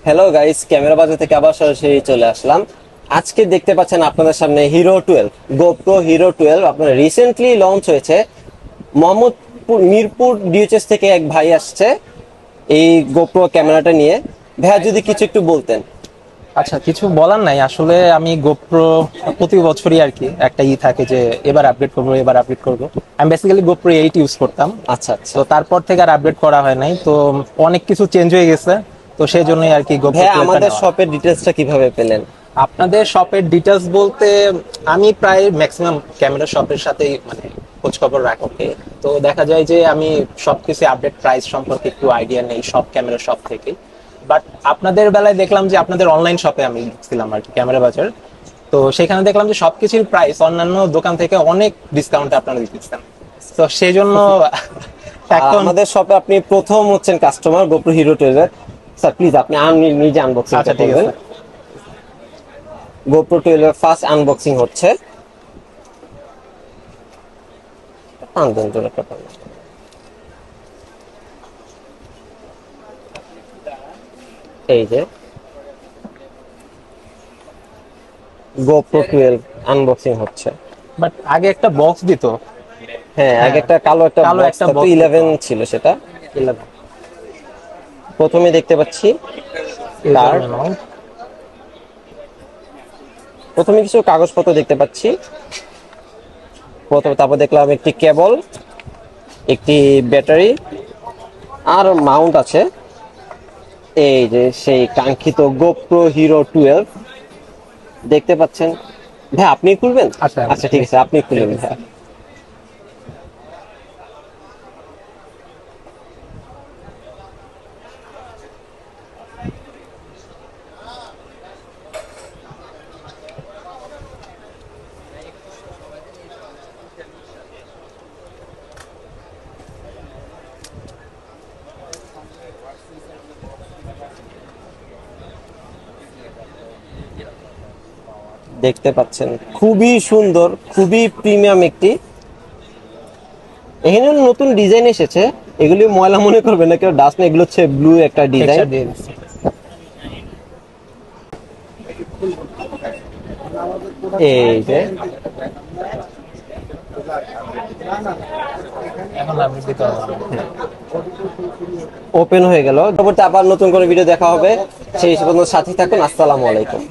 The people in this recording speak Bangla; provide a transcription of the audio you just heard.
হ্যালো গাইস, ক্যামেরা বাজার থেকে আবার সরাসরি চলে আসলাম। আজকে দেখতে পাচ্ছেন আপনাদের সামনে হিরো 12 গোপ্রো হিরো 12 আপনার রিসেন্টলি লঞ্চ হয়েছে। মোহাম্মদপুর মিরপুর ডিএচএস থেকে এক ভাই আসছে এই গোপ্রো ক্যামেরাটা নিয়ে। ভাইয়া যদি কিছু একটু বলতেন। আচ্ছা, কিছু বলার নাই আসলে। আমি গোপ্রো প্রতি বছরই আর কি একটা থাকে যে এবার আপডেট করবো, এবার আপডেট করবো। আমি বেসিক্যালি গোপ্রো 8 ইউজ করতাম। আচ্ছা আচ্ছা তো তারপর থেকে আর আপডেট করা হয় নাই, তো অনেক কিছু চেঞ্জ হয়ে গেছে। তো সেই জন্যই আর কি গোপ্রো ভাইয়া, 12টা আমাদের নেওয়া। শপের ডিটেলসটা কিভাবে পেলেন? আপনাদের শপের ডিটেলস বলতে আমি প্রায় ম্যাক্সিমাম ক্যামেরা শপের সাথেই মানে খোঁজ খবর রাখি। তো দেখা যায় যে আমি সবকিছু আপডেট প্রাইস সম্পর্কে একটু আইডিয়া নেই সব ক্যামেরা শপ থেকে। বাট আপনাদের বেলায় দেখলাম যে আপনাদের অনলাইন শপে আমি ছিলাম আর কি, ক্যামেরা বাজার। তো সেখানে দেখলাম যে সবকিছুর প্রাইস অন্যান্য দোকান থেকে অনেক ডিসকাউন্ট আপনারা দিচ্ছেন। তো সেই জন্য এখন আমাদের শপে আপনি প্রথম হচ্ছেন কাস্টমার গোপ্রো হিরো 12 এর। স্যার প্লিজ আপনি নিজে আনবক্সিং আচ্ছা, ঠিক করবেন। আছে। গোপ্রো 12 এর ফার্স্ট আনবক্সিং হচ্ছে। টানবেন জোরে একটা টানবেন। এই যে GoPro 12 আনবক্সিং হচ্ছে। বাট আগে একটা বক্স দিত। হ্যাঁ, আগে হ্যাঁ, একটা কালো একটা কালো বক্স একটা থাকতো, বক্স 11 ছিল সেটা। 11 প্রথমে দেখতে পাচ্ছি ইউজার কার্ড, ম্যানুয়াল। প্রথমে কিছু কাগজপত্র দেখতে পাচ্ছি। তারপর দেখলাম একটি কেবল, একটি ব্যাটারি আর মাউন্ট আছে। এই যে সেই কাঙ্ক্ষিত গোপ্রো হিরো 12 দেখতে পাচ্ছেন। ভাই আপনি খুলবেন? আচ্ছা, আচ্ছা ঠিক আছে, আপনি খুলবেন ভাই। দেখতে পাচ্ছেন খুবই সুন্দর, খুবই প্রিমিয়াম একটি। এখানে নতুন ডিজাইন এসেছে, এগুলি ময়লা মনে করবেন না কেউ, ডাস্ট না, এগুলো হচ্ছে ব্লু একটা ডিজাইন। টেক্সচার দিয়ে দিচ্ছে। এই যে এখন আপনি দিতে হবে। ওপেন হয়ে গেল। পরবর্তী আবার নতুন করে ভিডিও দেখা হবে। সেই পর্যন্ত সাথে থাকুন। আসসালামু আলাইকুম।